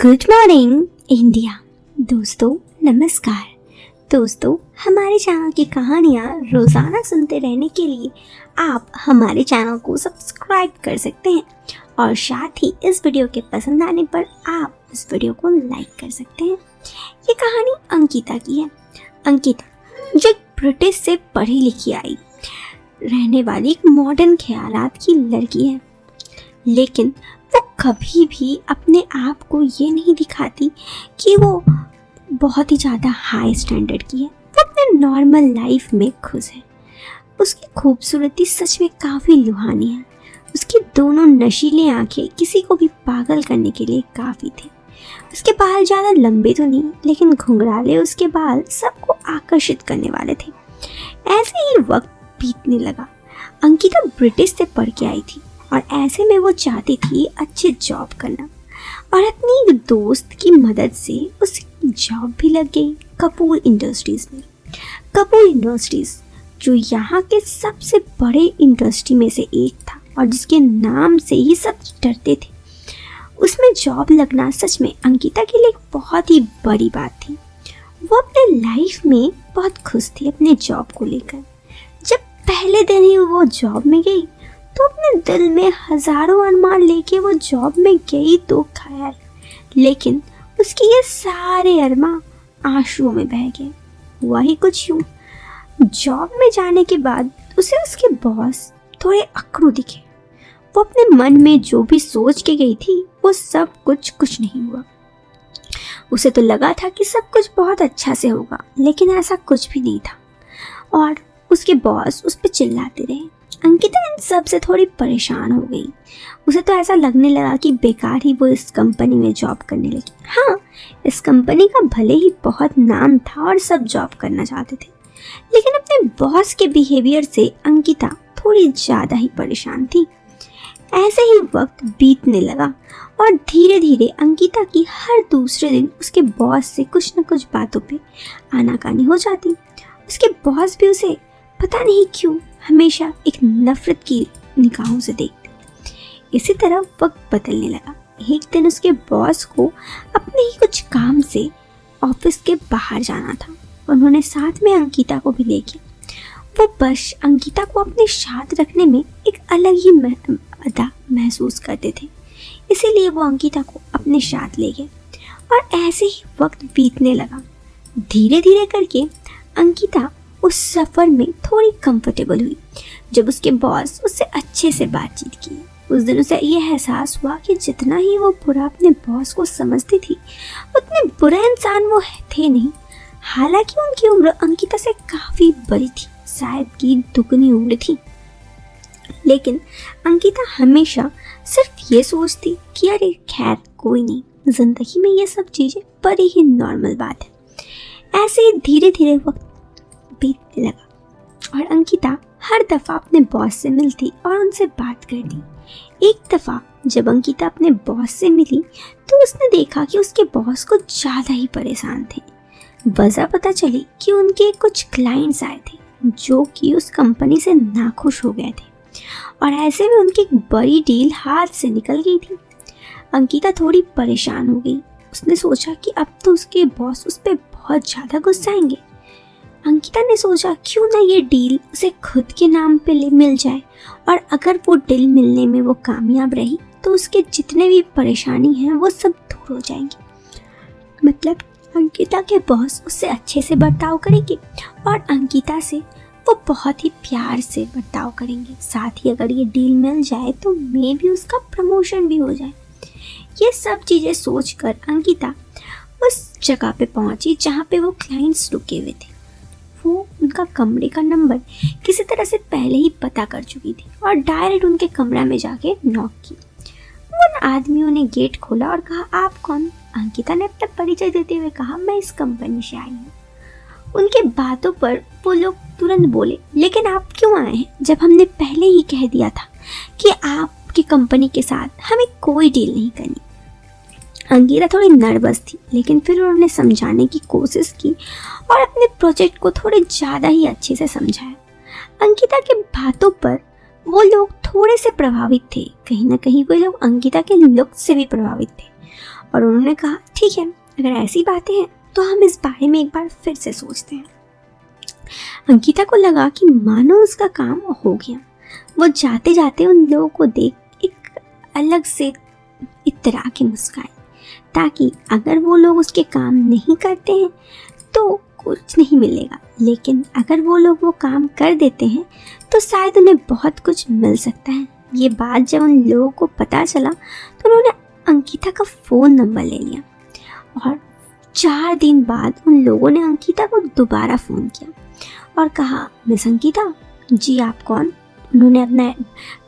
Good morning India. दोस्तों नमस्कार। दोस्तों हमारे चैनल की कहानियाँ रोज़ाना सुनते रहने के लिए आप हमारे चैनल को सब्सक्राइब कर सकते हैं और साथ ही इस वीडियो के पसंद आने पर आप इस वीडियो को लाइक कर सकते हैं। ये कहानी अंकिता की है। अंकिता जो एक ब्रिटिश से पढ़ी लिखी आई रहने वाली एक मॉडर्न ख्यालात की लड़की है, लेकिन वो कभी भी अपने आप को ये नहीं दिखाती कि वो बहुत ही ज़्यादा हाई स्टैंडर्ड की है। वो अपने नॉर्मल लाइफ में खुश है। उसकी खूबसूरती सच में काफ़ी लुभानी है। उसकी दोनों नशीली आंखें किसी को भी पागल करने के लिए काफ़ी थे। उसके बाल ज़्यादा लंबे तो नहीं, लेकिन घुंघराले उसके बाल सबको आकर्षित करने वाले थे। ऐसे ही वक्त बीतने लगा। अंकिता ब्रिटिश से पढ़ के आई थी और ऐसे में वो चाहती थी अच्छे जॉब करना, और अपनी एक दोस्त की मदद से उसकी जॉब भी लग गई कपूर इंडस्ट्रीज़ में। कपूर इंडस्ट्रीज़ जो यहाँ के सबसे बड़े इंडस्ट्री में से एक था और जिसके नाम से ही सब डरते थे, उसमें जॉब लगना सच में अंकिता के लिए एक बहुत ही बड़ी बात थी। वो अपने लाइफ में बहुत खुश थी अपने जॉब को लेकर। जब पहले दिन ही वो जॉब में गई तो अपने दिल में हजारों अरमान लेके वो जॉब में गई तो खैर, लेकिन उसके ये सारे अरमान आंसुओं में बह गए। हुआ ही कुछ यूं, जॉब में जाने के बाद उसे उसके बॉस थोड़े अकड़ू दिखे। वो अपने मन में जो भी सोच के गई थी वो सब कुछ नहीं हुआ। उसे तो लगा था कि सब कुछ बहुत अच्छा से होगा, लेकिन ऐसा कुछ भी नहीं था और उसके बॉस उस पर चिल्लाते रहे। अंकिता इन सब से थोड़ी परेशान हो गई। उसे तो ऐसा लगने लगा कि बेकार ही वो इस कंपनी में जॉब करने लगी। हाँ, इस कंपनी का भले ही बहुत नाम था और सब जॉब करना चाहते थे, लेकिन अपने बॉस के बिहेवियर से अंकिता थोड़ी ज़्यादा ही परेशान थी। ऐसे ही वक्त बीतने लगा और धीरे धीरे अंकिता की हर दूसरे दिन उसके बॉस से कुछ न कुछ बातों पे आनाकानी हो जाती। उसके बॉस भी उसे पता नहीं क्यों हमेशा एक नफरत की निगाहों से देखते। इसी तरह वक्त बदलने लगा। एक दिन उसके बॉस को अपने ही कुछ काम से ऑफिस के बाहर जाना था। उन्होंने साथ में अंकिता को भी ले गया। वो बस अंकिता को अपने साथ रखने में एक अलग ही अदा महसूस करते थे, इसीलिए वो अंकिता को अपने साथ ले गए और ऐसे ही वक्त बीतने लगा। धीरे धीरे करके अंकिता उस सफ़र में थोड़ी कंफर्टेबल हुई। जब उसके बॉस उससे अच्छे से बातचीत की, उस दिन उसे यह एहसास हुआ कि जितना ही वो बुरा अपने बॉस को समझती थी, उतने बुरा इंसान वो थे नहीं। हालांकि उनकी उम्र अंकिता से काफ़ी बड़ी थी, शायद कि दुगनी उम्र थी, लेकिन अंकिता हमेशा सिर्फ ये सोचती कि अरे खैर कोई नहीं, जिंदगी में ये सब चीज़ें बड़ी ही नॉर्मल बात है। ऐसे ही धीरे धीरे वक्त बीतने लगा और अंकिता हर दफ़ा अपने बॉस से मिलती और उनसे बात करती। एक दफ़ा जब अंकिता अपने बॉस से मिली तो उसने देखा कि उसके बॉस कुछ ज़्यादा ही परेशान थे। वजह पता चली कि उनके कुछ क्लाइंट्स आए थे जो कि उस कंपनी से नाखुश हो गए थे और ऐसे में उनकी एक बड़ी डील हाथ से निकल गई थी। अंकिता थोड़ी परेशान हो गई। उसने सोचा कि अब तो उसके बॉस उस पर बहुत ज़्यादा गुस्साएंगे। अंकिता ने सोचा क्यों ना ये डील उसे खुद के नाम पे मिल जाए, और अगर वो डील मिलने में वो कामयाब रही तो उसके जितने भी परेशानी हैं वो सब दूर हो जाएंगी। मतलब अंकिता के बॉस उससे अच्छे से बर्ताव करेंगे और अंकिता से वो बहुत ही प्यार से बर्ताव करेंगे। साथ ही अगर ये डील मिल जाए तो मे भी उसका प्रमोशन भी हो जाए। ये सब चीज़ें सोचकर अंकिता उस जगह पे पहुंची जहाँ पे वो क्लाइंट्स रुके हुए थे। वो उनका कमरे का नंबर किसी तरह से पहले ही पता कर चुकी थी और डायरेक्ट उनके कमरा में जाके नॉक की। उन आदमियों ने गेट खोला और कहा, आप कौन? अंकिता ने अपना परिचय देते हुए कहा, मैं इस कंपनी से आई हूँ। उनके बातों पर वो लोग तुरंत बोले, लेकिन आप क्यों आए हैं जब हमने पहले ही कह दिया था कि आपकी कंपनी के साथ हमें कोई डील नहीं करनी। अंकिता थोड़ी नर्वस थी, लेकिन फिर उन्होंने समझाने की कोशिश की और अपने प्रोजेक्ट को थोड़े ज़्यादा ही अच्छे से समझाया। अंकिता के बातों पर वो लोग थोड़े से प्रभावित थे। कहीं ना कहीं वो लोग अंकिता के लुक से भी प्रभावित थे और उन्होंने कहा ठीक है, अगर ऐसी बातें हैं तो हम इस बारे में एक बार फिर से सोचते हैं। अंकिता को लगा कि मानो उसका काम हो गया। वो जाते जाते उन लोगों को देख एक अलग से इतरा के मुस्काई, ताकि अगर वो लोग उसके काम नहीं करते हैं तो कुछ नहीं मिलेगा, लेकिन अगर वो लोग वो काम कर देते हैं तो शायद उन्हें बहुत कुछ मिल सकता है। ये बात जब उन लोगों को पता चला तो उन्होंने अंकिता का फ़ोन नंबर ले लिया और 4 दिन बाद उन लोगों ने अंकिता को दोबारा फ़ोन किया और कहा, मिस अंकिता जी आप कौन? उन्होंने अपना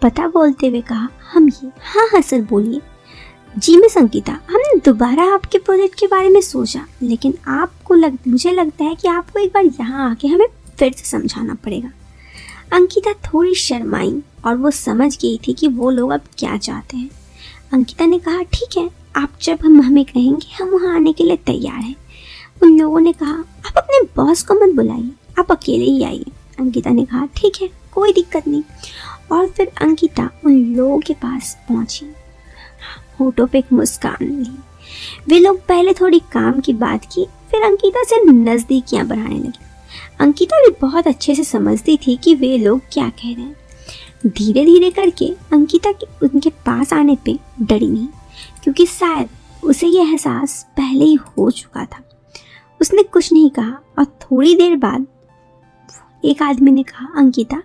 पता बोलते हुए कहा, हम ये। हाँ हाँ सर बोलिए। जी मिस अंकिता, हमने दोबारा आपके प्रोजेक्ट के बारे में सोचा, लेकिन मुझे लगता है कि आपको एक बार यहाँ आके हमें फिर से समझाना पड़ेगा। अंकिता थोड़ी शर्माई और वो समझ गई थी कि वो लोग अब क्या चाहते हैं। अंकिता ने कहा, ठीक है, आप जब हमें कहेंगे हम वहाँ आने के लिए तैयार हैं। उन लोगों ने कहा, आप अपने बॉस को मत बुलाइए, आप अकेले ही आइए। अंकिता ने कहा, ठीक है, कोई दिक्कत नहीं। और फिर अंकिता उन लोगों के पास पहुंची, होठों पे एक मुस्कान ली। वे लोग पहले थोड़ी काम की बात की, फिर अंकिता से नज़दीकियां बढ़ाने लगी। अंकिता भी बहुत अच्छे से समझती थी कि वे लोग क्या कह रहे हैं। धीरे धीरे करके अंकिता के उनके पास आने पे डरी नहीं, क्योंकि शायद उसे यह एहसास पहले ही हो चुका था। उसने कुछ नहीं कहा और थोड़ी देर बाद एक आदमी ने कहा, अंकिता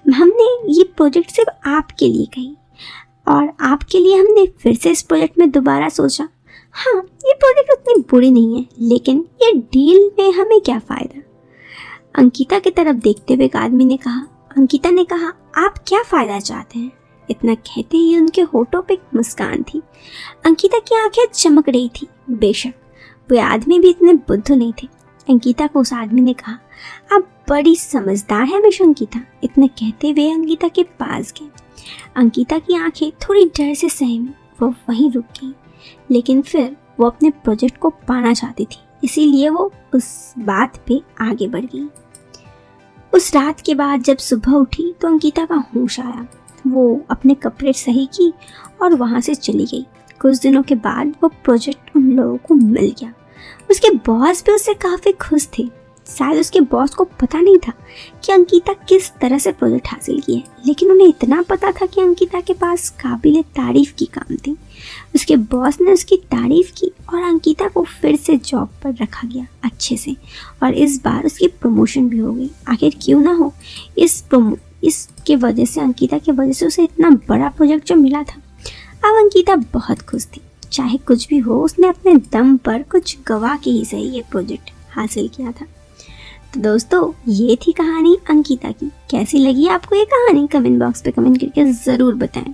हमने ये प्रोजेक्ट सिर्फ आपके लिए कही और आपके लिए हमने फिर से इस प्रोजेक्ट में दोबारा सोचा। हाँ, ये प्रोजेक्ट उतनी बुरी नहीं है, लेकिन ये डील में हमें क्या फ़ायदा? अंकिता की तरफ देखते हुए एक आदमी ने कहा। अंकिता ने कहा, आप क्या फ़ायदा चाहते हैं? इतना कहते ही उनके होठों पे एक मुस्कान थी। अंकिता की आंखें चमक रही थी। बेशक वे आदमी भी इतने बुद्धू नहीं थे। अंकिता को उस आदमी ने कहा, आप बड़ी समझदार हैं मिस अंकिता। इतने कहते हुए अंकिता के पास गए। अंकिता की आंखें थोड़ी डर से सहमी, वो वहीं रुक गई, लेकिन फिर वो अपने प्रोजेक्ट को पाना चाहती थी, इसीलिए वो उस बात पे आगे बढ़ गई। उस रात के बाद जब सुबह उठी तो अंकिता का होश आया। वो अपने कपड़े सही की और वहाँ से चली गई। कुछ दिनों के बाद वो प्रोजेक्ट उन लोगों को मिल गया। उसके बॉस भी उससे काफ़ी खुश थे। शायद उसके बॉस को पता नहीं था कि अंकिता किस तरह से प्रोजेक्ट हासिल की है, लेकिन उन्हें इतना पता था कि अंकिता के पास काबिल तारीफ़ की काम थी। उसके बॉस ने उसकी तारीफ़ की और अंकिता को फिर से जॉब पर रखा गया अच्छे से, और इस बार उसकी प्रमोशन भी हो गई। आखिर क्यों ना हो, इसके वजह से अंकिता की वजह से उसे इतना बड़ा प्रोजेक्ट जो मिला था। अब अंकिता बहुत खुश थी। चाहे कुछ भी हो, उसने अपने दम पर कुछ गवा के ही सही ये प्रोजेक्ट हासिल किया था। तो दोस्तों, ये थी कहानी अंकिता की। कैसी लगी आपको ये कहानी? कमेंट बॉक्स पे कमेंट करके ज़रूर बताएं।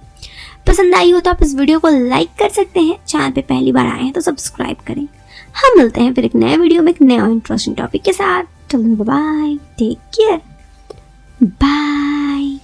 पसंद आई हो तो आप इस वीडियो को लाइक कर सकते हैं। चैनल पे पहली बार आए हैं तो सब्सक्राइब करें। हम मिलते हैं फिर एक नए वीडियो में एक नए और इंटरेस्टिंग टॉपिक के साथ। Bye, take care, bye.